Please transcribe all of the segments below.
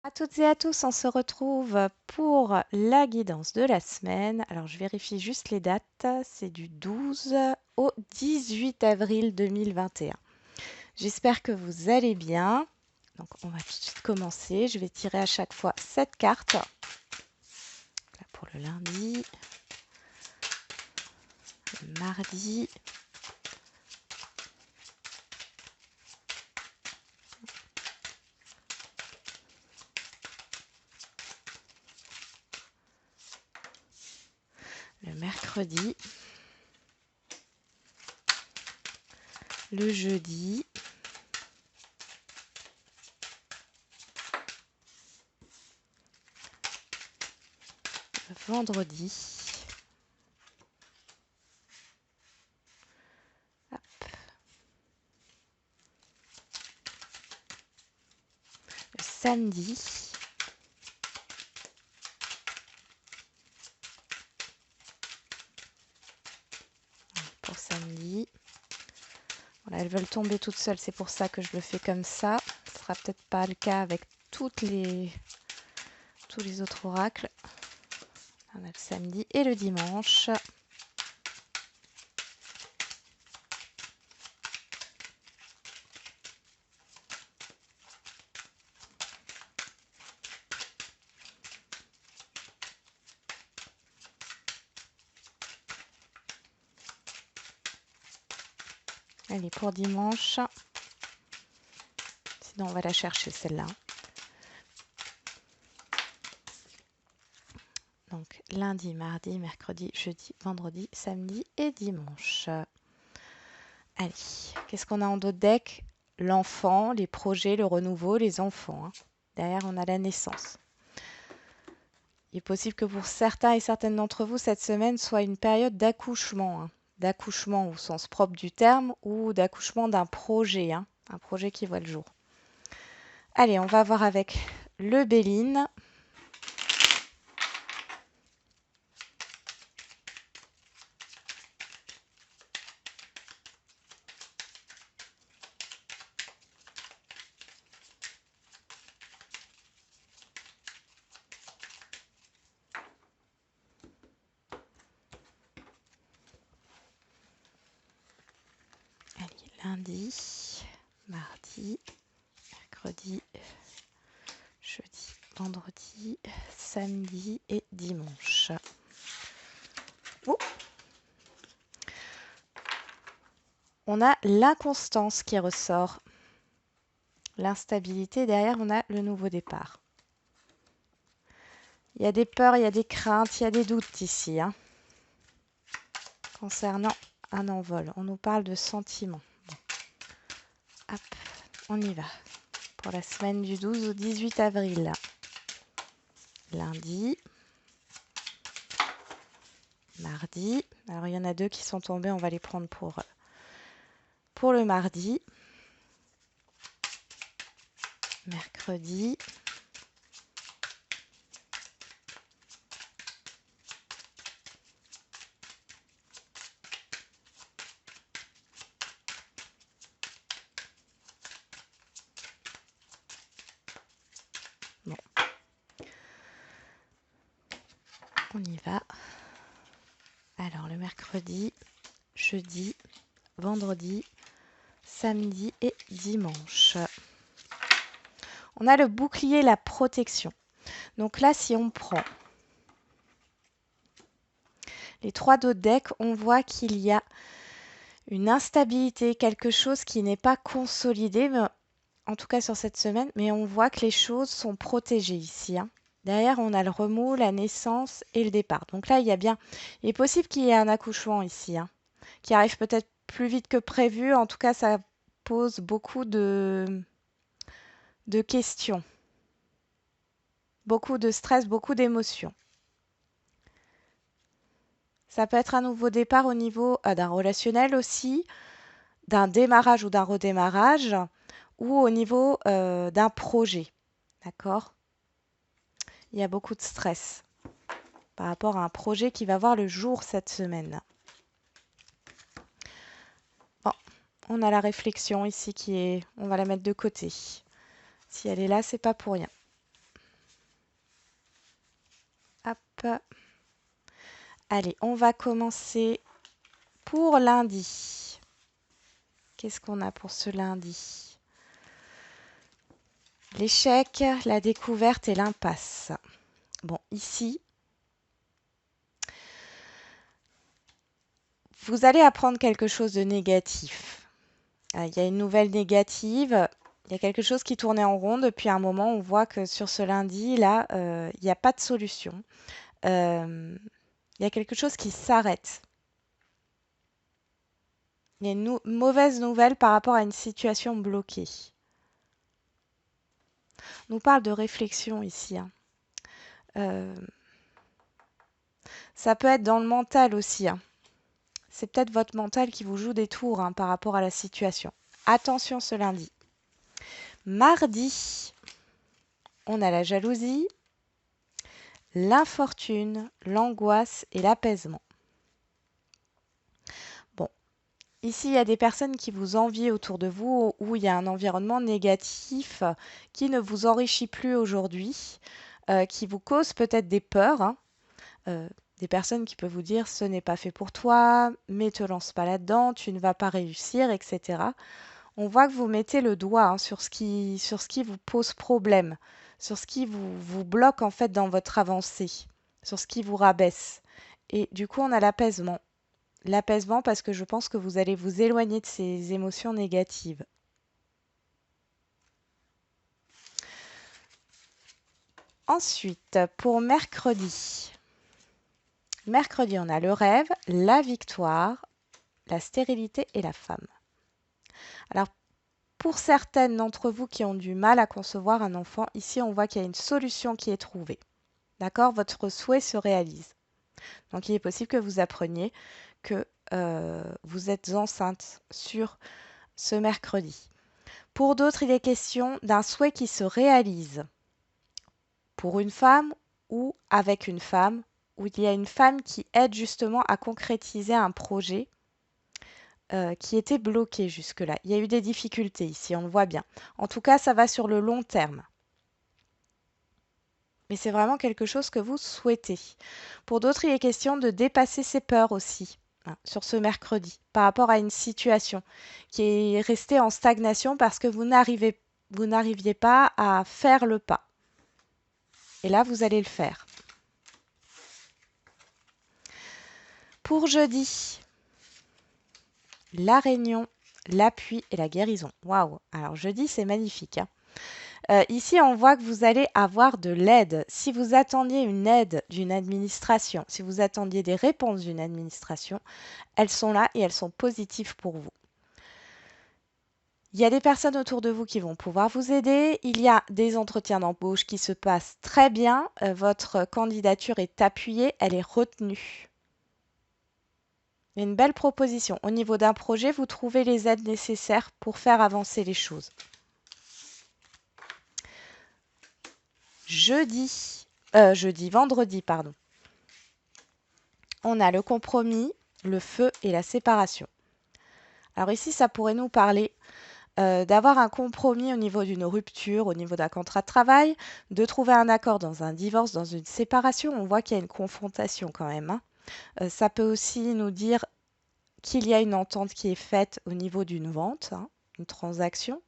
À toutes et à tous, on se retrouve pour la guidance de la semaine. Alors, je vérifie juste les dates. C'est du 12 au 18 avril 2021. J'espère que vous allez bien. Donc, on va tout de suite commencer. Je vais tirer à chaque fois 7 cartes. Là, pour le lundi, le mardi, le mercredi, le jeudi, le vendredi, hop, le samedi, pour samedi. Voilà, elles veulent tomber toutes seules, c'est pour ça que je le fais comme ça. Ce ne sera peut-être pas le cas avec tous les autres oracles. On a le samedi et le dimanche. Allez, pour dimanche. Sinon, on va la chercher celle-là. Donc, lundi, mardi, mercredi, jeudi, vendredi, samedi et dimanche. Allez, qu'est-ce qu'on a en dos de deck? L'enfant, les projets, le renouveau, les enfants. Derrière, on a la naissance. Il est possible que pour certains et certaines d'entre vous, cette semaine soit une période d'accouchement. D'accouchement au sens propre du terme ou d'accouchement d'un projet. Un projet qui voit le jour. Allez, on va voir avec le Béline. Allez, lundi, mardi, mercredi, jeudi, vendredi, samedi et dimanche. Oh, on a l'inconstance qui ressort. L'instabilité, derrière, on a le nouveau départ. Il y a des peurs, il y a des craintes, il y a des doutes ici. Concernant un envol, on nous parle de sentiments. Hop, on y va. Pour la semaine du 12 au 18 avril. Lundi. Mardi. Alors, il y en a deux qui sont tombés, on va les prendre pour le mardi. Mercredi. Bon. On y va. Alors, le mercredi, jeudi, vendredi, samedi et dimanche. On a le bouclier, la protection. Donc là, si on prend les trois d'autres decks, on voit qu'il y a une instabilité, quelque chose qui n'est pas consolidé, en tout cas sur cette semaine, mais on voit que les choses sont protégées ici. Derrière, on a le remous, la naissance et le départ. Donc là, il est possible qu'il y ait un accouchement ici, qui arrive peut-être plus vite que prévu. En tout cas, ça pose beaucoup de questions, beaucoup de stress, beaucoup d'émotions. Ça peut être un nouveau départ au niveau d'un relationnel aussi, d'un démarrage ou d'un redémarrage, ou au niveau d'un projet. D'accord? Il y a beaucoup de stress par rapport à un projet qui va voir le jour cette semaine. Bon, on a la réflexion ici on va la mettre de côté. Si elle est là, c'est pas pour rien. Allez, on va commencer pour lundi. Qu'est-ce qu'on a pour ce lundi? L'échec, la découverte et l'impasse. Bon, ici, vous allez apprendre quelque chose de négatif. Il y a une nouvelle négative. Il y a quelque chose qui tournait en rond depuis un moment. On voit que sur ce lundi, là, il n'y a pas de solution. Il y a quelque chose qui s'arrête. Il y a une mauvaise nouvelle par rapport à une situation bloquée. On nous parle de réflexion ici. Ça peut être dans le mental aussi. C'est peut-être votre mental qui vous joue des tours par rapport à la situation. Attention ce lundi. Mardi, on a la jalousie, l'infortune, l'angoisse et l'apaisement. Bon, ici il y a des personnes qui vous envient autour de vous, où il y a un environnement négatif qui ne vous enrichit plus aujourd'hui, qui vous cause peut-être des peurs. Des personnes qui peuvent vous dire ce n'est pas fait pour toi, mais te lance pas là-dedans, tu ne vas pas réussir, etc. On voit que vous mettez le doigt sur ce qui vous pose problème, sur ce qui vous bloque en fait dans votre avancée, sur ce qui vous rabaisse. Et du coup, on a l'apaisement. L'apaisement parce que je pense que vous allez vous éloigner de ces émotions négatives. Ensuite, pour mercredi. Mercredi, on a le rêve, la victoire, la stérilité et la femme. Alors, pour certaines d'entre vous qui ont du mal à concevoir un enfant, ici, on voit qu'il y a une solution qui est trouvée. D'accord? Votre souhait se réalise. Donc, il est possible que vous appreniez que vous êtes enceinte sur ce mercredi. Pour d'autres, il est question d'un souhait qui se réalise pour une femme ou avec une femme, où il y a une femme qui aide justement à concrétiser un projet qui était bloqué jusque-là. Il y a eu des difficultés ici, on le voit bien. En tout cas, ça va sur le long terme. Mais c'est vraiment quelque chose que vous souhaitez. Pour d'autres, il est question de dépasser ses peurs aussi, sur ce mercredi, par rapport à une situation qui est restée en stagnation parce que vous n'arriviez pas à faire le pas. Et là, vous allez le faire. Pour jeudi, la réunion, l'appui et la guérison. Waouh! Alors jeudi, c'est magnifique. Ici, on voit que vous allez avoir de l'aide. Si vous attendiez une aide d'une administration, si vous attendiez des réponses d'une administration, elles sont là et elles sont positives pour vous. Il y a des personnes autour de vous qui vont pouvoir vous aider. Il y a des entretiens d'embauche qui se passent très bien. Votre candidature est appuyée, elle est retenue. Il y a une belle proposition. Au niveau d'un projet, vous trouvez les aides nécessaires pour faire avancer les choses. Vendredi, pardon. On a le compromis, le feu et la séparation. Alors ici, ça pourrait nous parler d'avoir un compromis au niveau d'une rupture, au niveau d'un contrat de travail, de trouver un accord dans un divorce, dans une séparation. On voit qu'il y a une confrontation quand même. Ça peut aussi nous dire qu'il y a une entente qui est faite au niveau d'une vente, une transaction.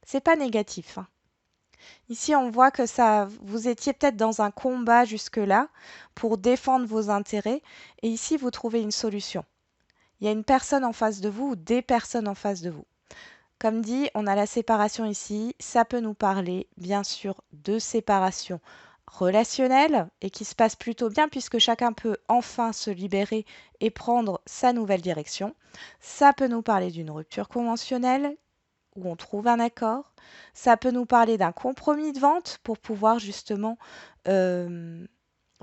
C'est pas négatif. Ici, on voit que vous étiez peut-être dans un combat jusque-là pour défendre vos intérêts. Et ici, vous trouvez une solution. Il y a une personne en face de vous ou des personnes en face de vous. Comme dit, on a la séparation ici. Ça peut nous parler, bien sûr, de séparation relationnelle et qui se passe plutôt bien puisque chacun peut enfin se libérer et prendre sa nouvelle direction. Ça peut nous parler d'une rupture conventionnelle où on trouve un accord. Ça peut nous parler d'un compromis de vente pour pouvoir justement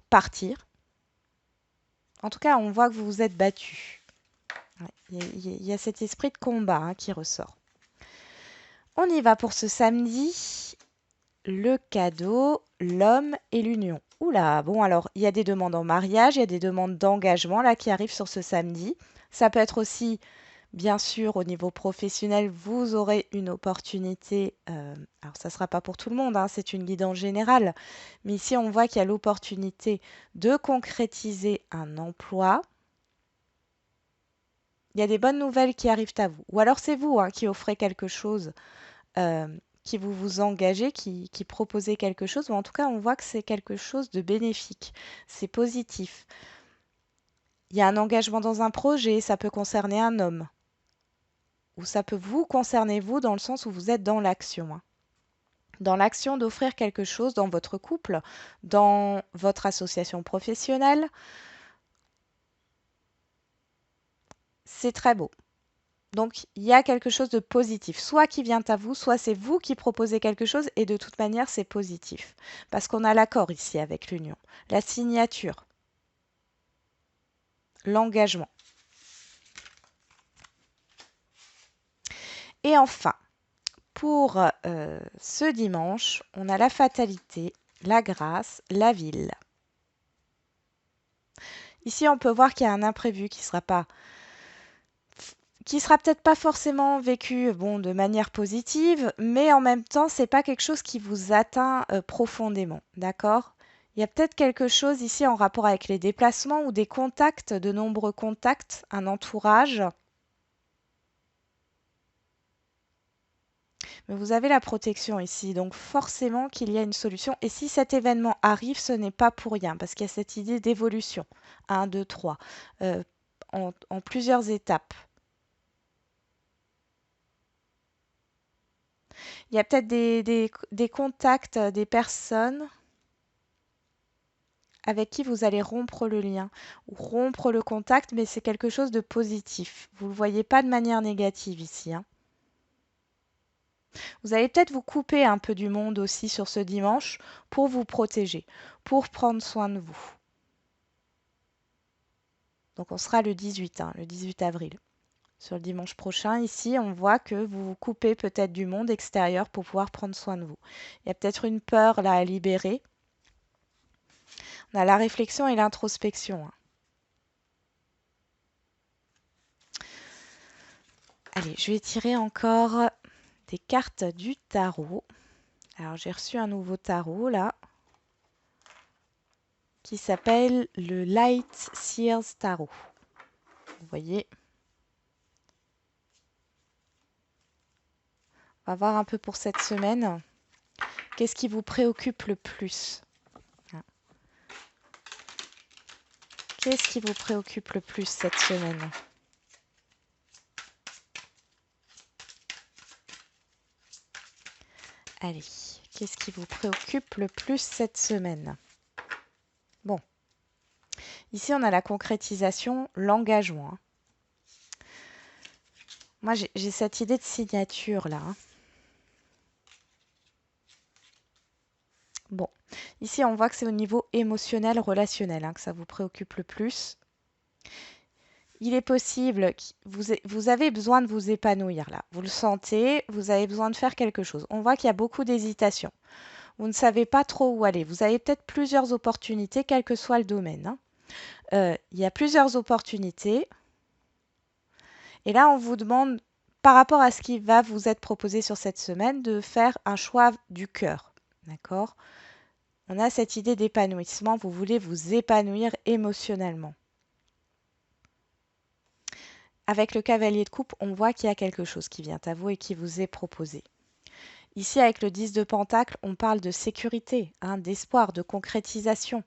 partir. En tout cas, on voit que vous vous êtes battu. Il y a cet esprit de combat qui ressort. On y va pour ce samedi. Le cadeau, l'homme et l'union. Oula, bon alors, il y a des demandes en mariage, il y a des demandes d'engagement là qui arrivent sur ce samedi. Ça peut être aussi Bien sûr, au niveau professionnel, vous aurez une opportunité. Alors, ça ne sera pas pour tout le monde, hein, c'est une guidance générale. Mais ici, on voit qu'il y a l'opportunité de concrétiser un emploi. Il y a des bonnes nouvelles qui arrivent à vous. Ou alors, c'est vous hein, qui offrez quelque chose, euh, qui vous engagez, qui proposez quelque chose. Mais en tout cas, on voit que c'est quelque chose de bénéfique. C'est positif. Il y a un engagement dans un projet, ça peut concerner un homme. Ou ça peut vous concerner vous dans le sens où vous êtes dans l'action, hein. Dans l'action d'offrir quelque chose dans votre couple, dans votre association professionnelle. C'est très beau. Donc, il y a quelque chose de positif, soit qui vient à vous, soit c'est vous qui proposez quelque chose et de toute manière, c'est positif. Parce qu'on a l'accord ici avec l'union, la signature, l'engagement. Et enfin, pour ce dimanche, on a la fatalité, la grâce, la ville. Ici, on peut voir qu'il y a un imprévu qui sera peut-être pas forcément vécu bon, de manière positive, mais en même temps, c'est pas quelque chose qui vous atteint profondément, d'accord? Il y a peut-être quelque chose ici en rapport avec les déplacements ou des contacts, de nombreux contacts, un entourage. Mais vous avez la protection ici, donc forcément qu'il y a une solution. Et si cet événement arrive, ce n'est pas pour rien, parce qu'il y a cette idée d'évolution. 1, 2, 3, en plusieurs étapes. Il y a peut-être des contacts, des personnes avec qui vous allez rompre le lien ou rompre le contact, mais c'est quelque chose de positif. Vous ne le voyez pas de manière négative ici, hein. Vous allez peut-être vous couper un peu du monde aussi sur ce dimanche pour vous protéger, pour prendre soin de vous. Donc on sera le 18, hein, le 18 avril. Sur le dimanche prochain, ici, on voit que vous vous coupez peut-être du monde extérieur pour pouvoir prendre soin de vous. Il y a peut-être une peur là à libérer. On a la réflexion et l'introspection, hein. Allez, je vais tirer encore des cartes du tarot. Alors, j'ai reçu un nouveau tarot là qui s'appelle le Light Seers Tarot. Vous voyez, on va voir un peu pour cette semaine. Qu'est-ce qui vous préoccupe le plus? Qu'est-ce qui vous préoccupe le plus cette semaine? Allez, qu'est-ce qui vous préoccupe le plus cette semaine? Bon, ici on a la concrétisation, l'engagement, hein. Moi j'ai cette idée de signature là, hein. Bon, ici on voit que c'est au niveau émotionnel, relationnel, hein, que ça vous préoccupe le plus. Il est possible que vous avez besoin de vous épanouir là. Vous le sentez, vous avez besoin de faire quelque chose. On voit qu'il y a beaucoup d'hésitation. Vous ne savez pas trop où aller. Vous avez peut-être plusieurs opportunités, quel que soit le domaine, hein. Il y a plusieurs opportunités. Et là, on vous demande, par rapport à ce qui va vous être proposé sur cette semaine, de faire un choix du cœur. D'accord? On a cette idée d'épanouissement. Vous voulez vous épanouir émotionnellement. Avec le cavalier de coupe, on voit qu'il y a quelque chose qui vient à vous et qui vous est proposé. Ici, avec le 10 de pentacle, on parle de sécurité, hein, d'espoir, de concrétisation.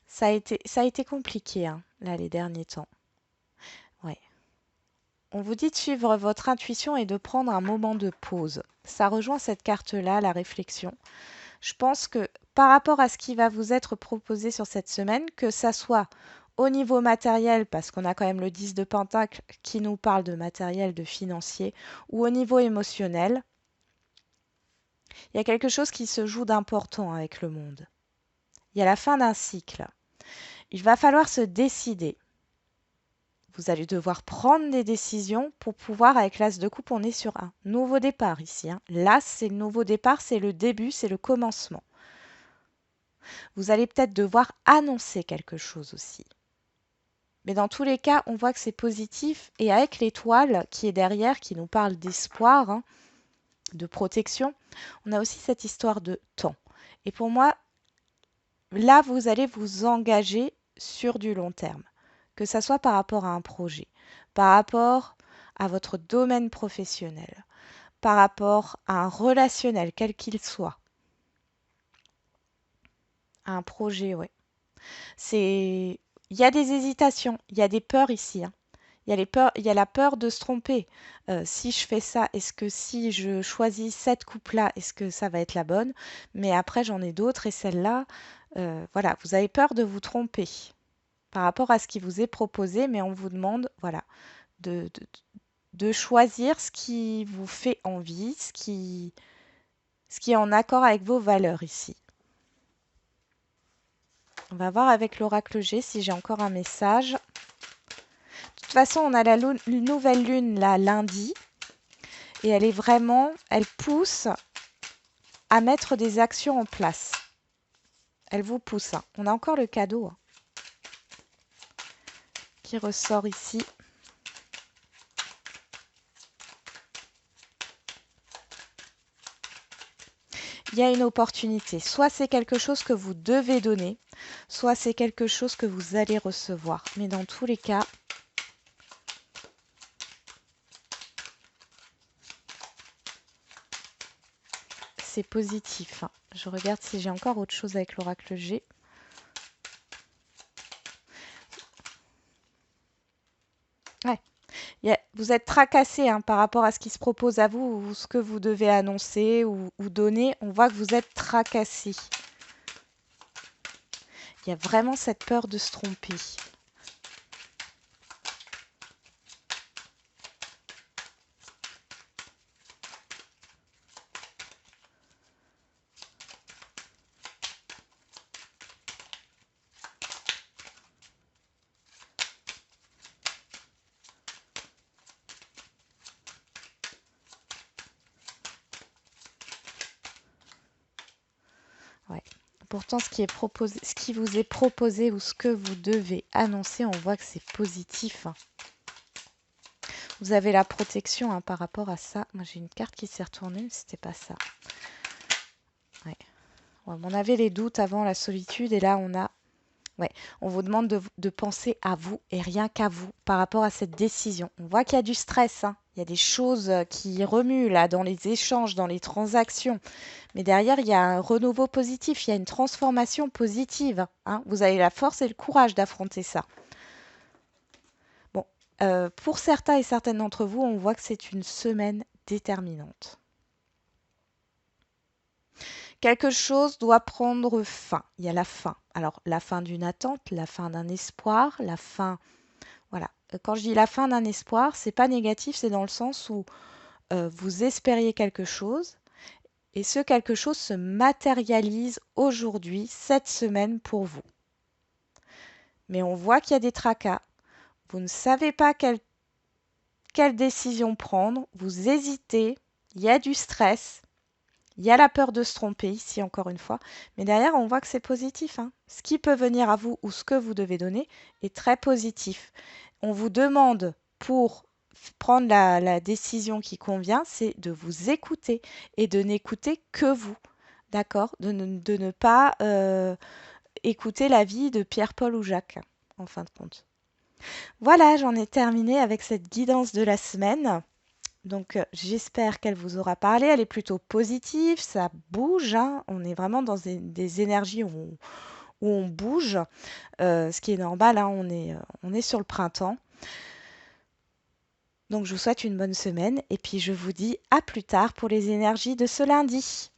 Ça a été compliqué, hein, là, les derniers temps. Ouais. On vous dit de suivre votre intuition et de prendre un moment de pause. Ça rejoint cette carte-là, la réflexion. Je pense que par rapport à ce qui va vous être proposé sur cette semaine, que ça soit au niveau matériel, parce qu'on a quand même le 10 de pentacle qui nous parle de matériel, de financier, ou au niveau émotionnel, il y a quelque chose qui se joue d'important avec le monde. Il y a la fin d'un cycle. Il va falloir se décider. Vous allez devoir prendre des décisions pour pouvoir, avec l'as de coupe, on est sur un nouveau départ ici, hein. L'as, c'est le nouveau départ, c'est le début, c'est le commencement. Vous allez peut-être devoir annoncer quelque chose aussi. Mais dans tous les cas, on voit que c'est positif. Et avec l'étoile qui est derrière, qui nous parle d'espoir, hein, de protection, on a aussi cette histoire de temps. Et pour moi, là, vous allez vous engager sur du long terme, que ça soit par rapport à un projet, par rapport à votre domaine professionnel, par rapport à un relationnel, quel qu'il soit, à un projet, ouais. C'est, il y a des hésitations, il y a des peurs ici, hein. Il y a les peurs, il y a la peur de se tromper. Si je fais ça, est-ce que si je choisis cette coupe-là, est-ce que ça va être la bonne? Mais après, j'en ai d'autres et celle-là, voilà, vous avez peur de vous tromper par rapport à ce qui vous est proposé, mais on vous demande, voilà, de, de, de choisir ce qui vous fait envie, ce qui est en accord avec vos valeurs ici. On va voir avec l'oracle G si j'ai encore un message. De toute façon, on a la nouvelle lune là lundi et elle est vraiment, elle pousse à mettre des actions en place. Elle vous pousse, hein. On a encore le cadeau, hein, qui ressort ici. Il y a une opportunité. Soit c'est quelque chose que vous devez donner, soit c'est quelque chose que vous allez recevoir. Mais dans tous les cas, c'est positif, hein. Je regarde si j'ai encore autre chose avec l'oracle G. Ouais. Vous êtes tracassé, hein, par rapport à ce qui se propose à vous ou ce que vous devez annoncer ou donner. On voit que vous êtes tracassé. Il y a vraiment cette peur de se tromper. Ouais. Pourtant, ce qui est proposé, ce qui vous est proposé ou ce que vous devez annoncer, on voit que c'est positif, hein. Vous avez la protection, hein, par rapport à ça. Moi, j'ai une carte qui s'est retournée, mais c'était pas ça. Ouais. Ouais, on avait les doutes avant la solitude et là, on a... Ouais, on vous demande de penser à vous et rien qu'à vous par rapport à cette décision. On voit qu'il y a du stress, hein. Il y a des choses qui remuent là dans les échanges, dans les transactions. Mais derrière, il y a un renouveau positif, il y a une transformation positive, hein. Vous avez la force et le courage d'affronter ça. Bon, pour certains et certaines d'entre vous, on voit que c'est une semaine déterminante. Quelque chose doit prendre fin. Il y a la fin. Alors, la fin d'une attente, la fin d'un espoir, la fin... Voilà. Quand je dis la fin d'un espoir, c'est pas négatif, c'est dans le sens où vous espériez quelque chose et ce quelque chose se matérialise aujourd'hui, cette semaine pour vous. Mais on voit qu'il y a des tracas. Vous ne savez pas quelle décision prendre. Vous hésitez. Il y a du stress. Il y a la peur de se tromper ici, encore une fois. Mais derrière, on voit que c'est positif, hein. Ce qui peut venir à vous ou ce que vous devez donner est très positif. On vous demande pour prendre la décision qui convient, c'est de vous écouter et de n'écouter que vous. D'accord? De ne pas écouter l'avis de Pierre, Paul ou Jacques, en fin de compte. Voilà, j'en ai terminé avec cette guidance de la semaine. Donc, j'espère qu'elle vous aura parlé. Elle est plutôt positive, ça bouge, hein. On est vraiment dans des énergies où on bouge, ce qui est normal, hein. On est sur le printemps. Donc, je vous souhaite une bonne semaine et puis je vous dis à plus tard pour les énergies de ce lundi.